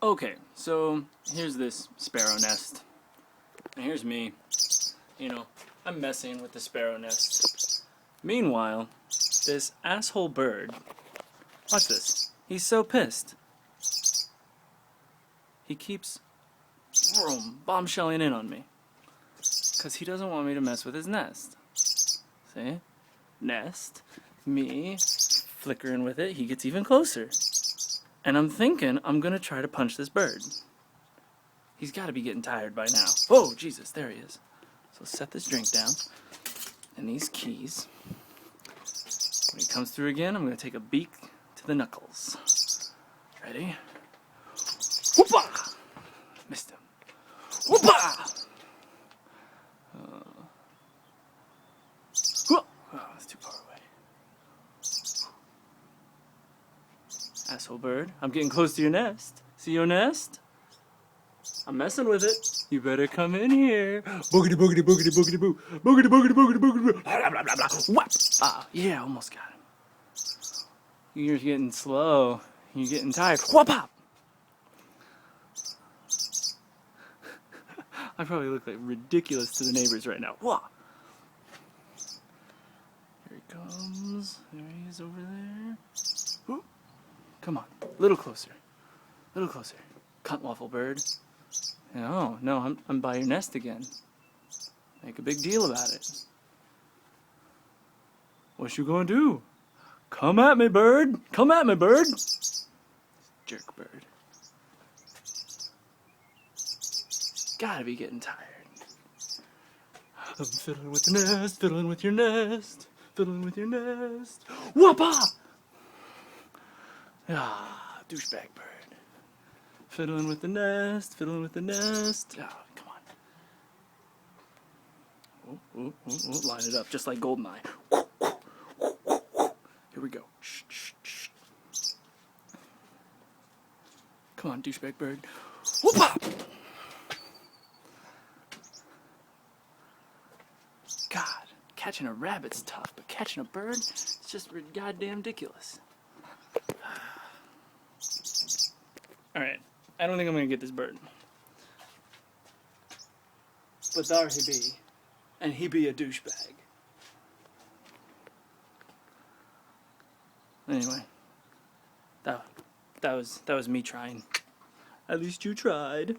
Okay, so here's this sparrow nest. And here's me. I'm messing with the sparrow nest. Meanwhile, this asshole bird, watch this. He's so pissed. He keeps bombshelling in on me. Because he doesn't want me to mess with his nest. See? Nest. Me. Flickering with it. He gets even closer. And I'm thinking I'm going to try to punch this bird. He's got to be getting tired by now. Oh, Jesus. There he is. So set this drink down. And these keys. When he comes through again, I'm going to take a beak to the knuckles. Ready? Whoopah! Missed him. Whoopah! Oh, that's too far away. Asshole bird, I'm getting close to your nest. See your nest? I'm messing with it. You better come in here. Boogity boogity boogity boogity boo. Boogity boogity boogity boogity boo. Blah, blah, blah, blah. Whap! Ah, yeah, almost got him. You're getting slow. You're getting tired. Whop pop! I probably look like ridiculous to the neighbors right now. Whoa! Here he comes. There he is over there. Ooh. Come on, a little closer. A little closer. Cunt waffle bird. No, I'm by your nest again. Make a big deal about it. What you gonna do? Come at me, bird. Come at me, bird. Jerk bird. Gotta be getting tired. I'm fiddling with the nest, fiddling with your nest, fiddling with your nest. Whoopah! Ah, douchebag bird. Fiddling with the nest, fiddling with the nest. Oh, come on. Ooh, line it up just like Goldeneye. Here we go. Shh, shh, shh. Come on, douchebag bird. Whoop-ah! God, catching a rabbit's tough, but catching a bird, it's just goddamn ridiculous. Alright, I don't think I'm gonna get this bird. But there he be. And he be a douchebag. Anyway, that was me trying. At least you tried.